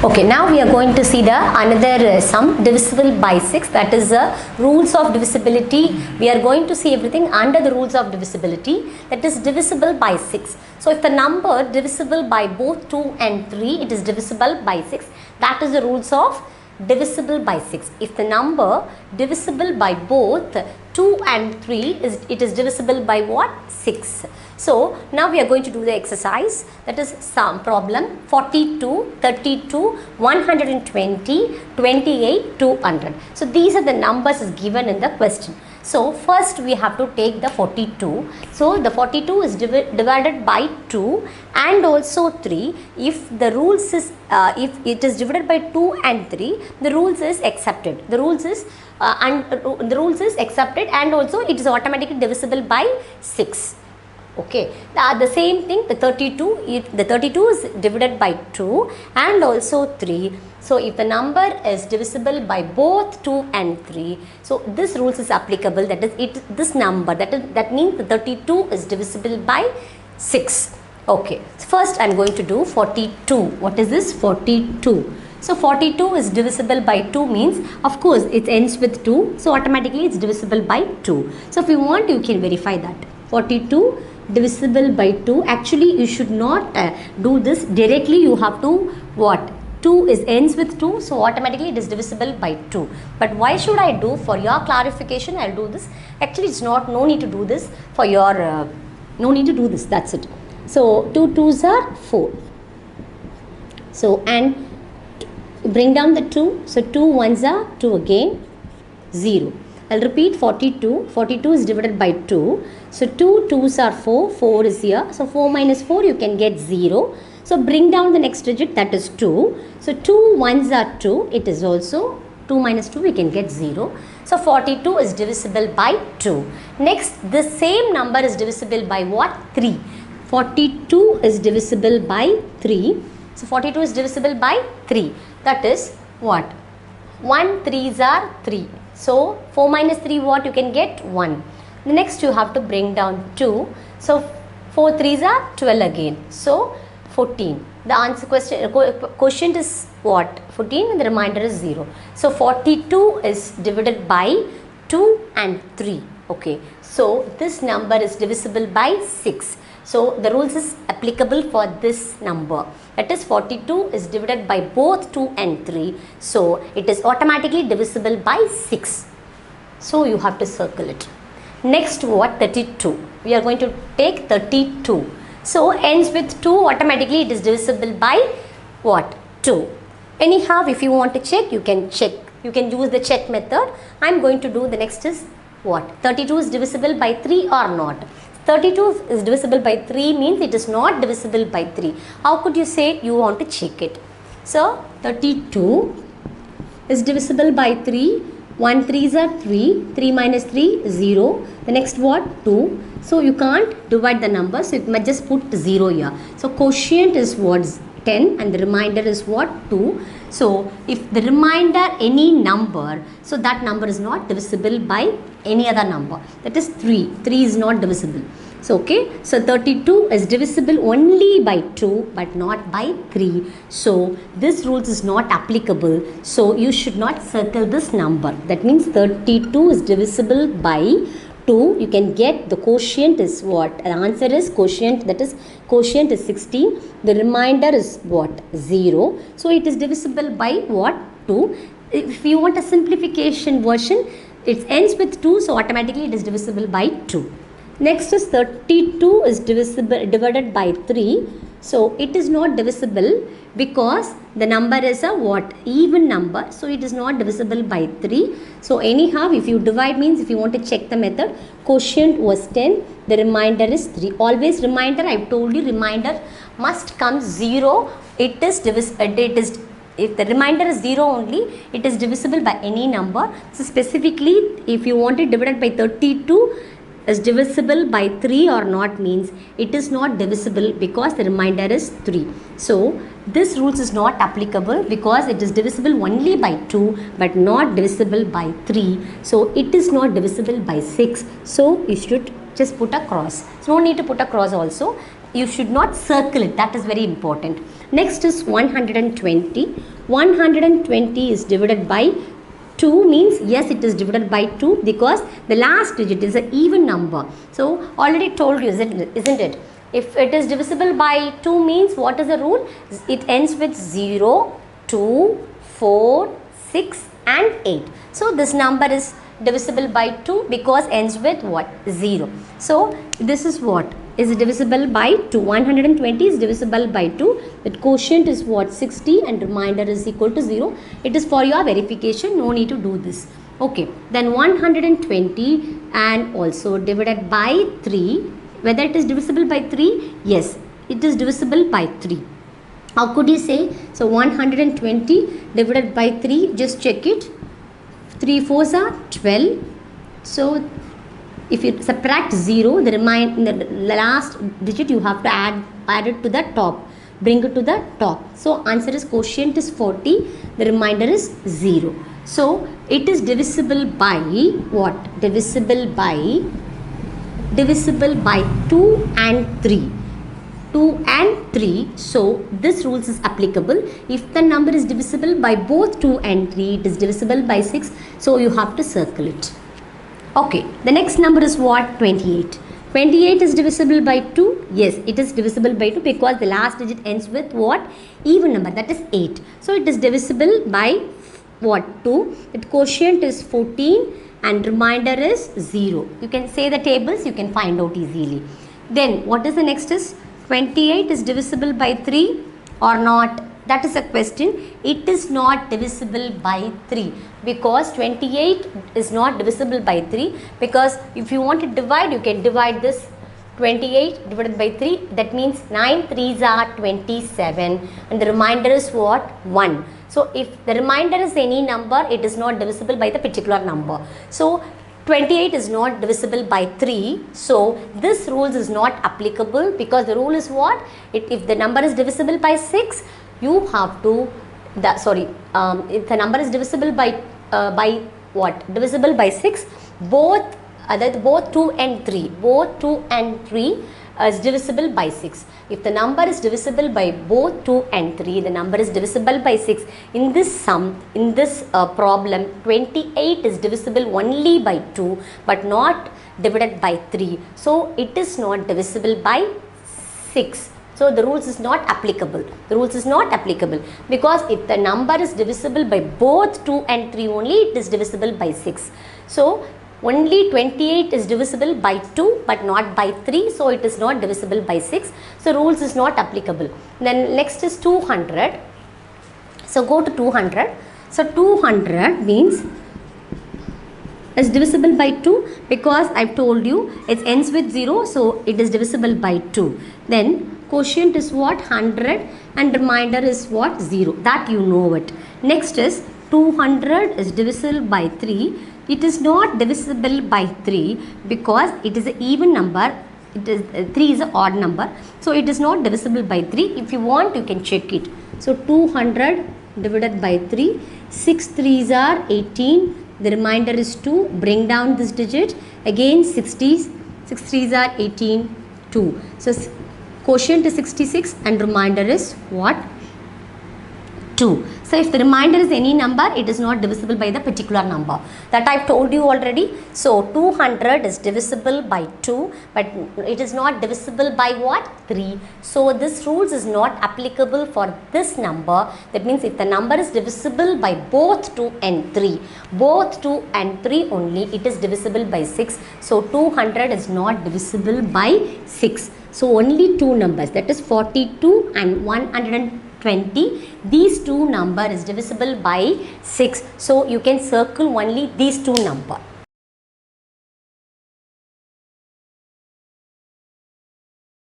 Okay, now we are going to see the another sum, divisible by 6, that is the rules of divisibility. We are going to see everything under the rules of divisibility, that is divisible by 6. So if the number divisible by both 2 and 3, it is divisible by 6. That is the rules of divisible by 6. If the number divisible by both 2 and 3, it is divisible by what? 6. So now we are going to do the exercise, that is some problem 42, 32, 120, 28, 200. So these are the numbers is given in the question. So first we have to take the 42. So the 42 is divided by 2 and also 3. If the rules is if it is divided by 2 and 3, the rules is accepted. The rules is accepted, and also it is automatically divisible by 6. Okay, the same thing, the 32 is divided by 2 and also 3. So if the number is divisible by both 2 and 3, so this rules is applicable, that is this number, that means the 32 is divisible by 6. Okay, first I am going to do 42. What is this? 42. So 42 is divisible by 2 means, of course it ends with 2, so automatically it's divisible by 2. So if you want, you can verify that. 42 divisible by 2. Actually you should not do this directly, you have to what? 2 is ends with 2, so automatically it is divisible by 2. But why should I do? For your clarification I will do this. Actually it's not, no need to do this for your no need to do this, that's it. So 2 2s are 4. So and bring down the 2, so 2 1s are 2 again, 0. I'll repeat 42. 42 is divided by 2. So 2 2s are 4. 4 is here. So 4 minus 4 you can get 0. So bring down the next digit, that is 2. So 2 1s are 2. It is also 2 minus 2 we can get 0. So 42 is divisible by 2. Next, the same number is divisible by what? 3. 42 is divisible by 3. So 42 is divisible by 3. That is what? 1 3s are 3. So 4 minus 3 what? You can get 1. The next you have to bring down 2. So 4 3s are 12 again. So 14. The answer quotient is what? 14, and the remainder is 0. So 42 is divided by 2 and 3. Okay. So this number is divisible by 6. So the rules is applicable for this number. That is 42 is divided by both 2 and 3. So it is automatically divisible by 6. So you have to circle it. Next what? 32. We are going to take 32. So ends with 2, automatically it is divisible by what? 2. Anyhow, if you want to check, you can check. You can use the check method. I am going to do the next is what? 32 is divisible by 3 or not? 32 is divisible by 3 means it is not divisible by 3. How could you say? You want to check it. So 32 is divisible by 3. 1 3s are 3. 3 minus 3 0. The next what? 2. So you can't divide the number, so you must just put 0 here. So quotient is what? 10, and the remainder is what? 2. So if the remainder any number, so that number is not divisible by any other number. That is 3. 3 is not divisible. So okay, so 32 is divisible only by 2 but not by 3. So this rules is not applicable. So you should not circle this number. That means 32 is divisible by 2. You can get the quotient is what? The answer is quotient, that is quotient is 16. The remainder is what? 0. So it is divisible by what? 2. If you want a simplification version, it ends with 2, so automatically it is divisible by 2. Next is 32 is divided by 3. So it is not divisible because the number is a what? Even number. So it is not divisible by 3. So anyhow, if you divide means, if you want to check the method, quotient was 10. The remainder is 3. Always remainder, I have told you, remainder must come 0. It is if the remainder is 0 only, it is divisible by any number. So specifically, if you want it divided by 32, is divisible by 3 or not means it is not divisible because the remainder is 3. So this rules is not applicable because it is divisible only by 2 but not divisible by 3. So it is not divisible by 6. So you should just put a cross. So no need to put a cross also. You should not circle it. That is very important. Next is 120. 120 is divided by 2 means yes, it is divided by 2 because the last digit is an even number. So already told you, isn't it? If it is divisible by 2 means what is the rule? It ends with 0, 2, 4, 6 and 8. So this number is divisible by 2 because ends with what? 0. So this is what? Is divisible by 2. 120 is divisible by 2. That quotient is what? 60 and remainder is equal to 0. It is for your verification. No need to do this. Okay. Then 120 and also divided by 3. Whether it is divisible by 3? Yes. It is divisible by 3. How could you say? So 120 divided by 3. Just check it. 3 4s are 12. So if you subtract 0, the last digit you have to add it to the top. Bring it to the top. So answer is quotient is 40. The remainder is 0. So it is divisible by what? Divisible by 2 and 3. 2 and 3. So this rules is applicable. If the number is divisible by both 2 and 3, it is divisible by 6. So you have to circle it. Okay, the next number is what? 28. 28 is divisible by 2. Yes, it is divisible by 2 because the last digit ends with what? Even number, that is 8. So it is divisible by what? 2. Its quotient is 14 and remainder is 0. You can say the tables, you can find out easily. Then what is the next is? 28 is divisible by 3 or not? That is a question. It is not divisible by 3 because 28 is not divisible by 3 because if you want to divide, you can divide this 28 divided by 3. That means 9 3s are 27 and the remainder is what? 1. So if the remainder is any number, it is not divisible by the particular number. So 28 is not divisible by 3. So this rule is not applicable because the rule is what? If the number is divisible by 6, you have to, if the number is divisible by what? Divisible by 6, both 2 and 3 is divisible by 6. If the number is divisible by both 2 and 3, the number is divisible by 6. In this sum, in this problem, 28 is divisible only by 2 but not divided by 3. So it is not divisible by 6. So the rules is not applicable. The rules is not applicable because if the number is divisible by both 2 and 3 only, it is divisible by 6. So only 28 is divisible by 2 but not by 3. So it is not divisible by 6. So rules is not applicable. Then next is 200. So go to 200. So 200 means is divisible by 2 because I have told you it ends with 0. So it is divisible by 2. Then quotient is what? 100 and remainder is what? 0. That you know it. Next is 200 is divisible by 3. It is not divisible by 3 because it is an even number. It is 3 is an odd number. So it is not divisible by 3. If you want, you can check it. So 200 divided by 3. 6 3s are 18. The remainder is 2. Bring down this digit. Again 60s. 6 3s are 18. 2. So quotient is 66 and remainder is what? 2. So if the remainder is any number, it is not divisible by the particular number. That I have told you already. So 200 is divisible by 2 but it is not divisible by what? 3. So this rules is not applicable for this number. That means if the number is divisible by both 2 and 3, both 2 and 3 only, it is divisible by 6. So 200 is not divisible by 6. So only two numbers, that is 42 and 120. These two number is divisible by 6. So you can circle only these two number.